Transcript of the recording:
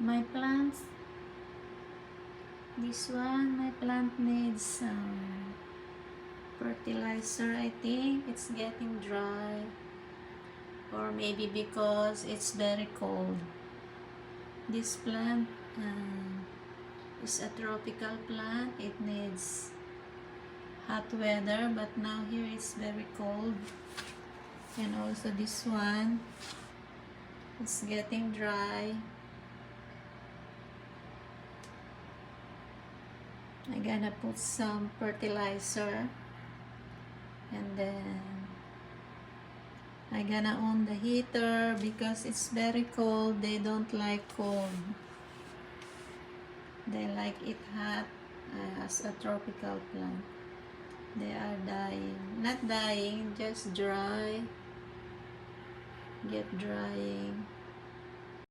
My plants, this one, my plant needs some fertilizer. I think it's getting dry, or maybe because it's very cold. This plant is a tropical plant. It needs hot weather, but now here it's very cold. And also this one, it's getting dry. I'm gonna put some fertilizer, and then I'm gonna on the heater because it's very cold. They don't like cold. They like it hot as a tropical plant. They are dying. Not dying, just dry. Get drying.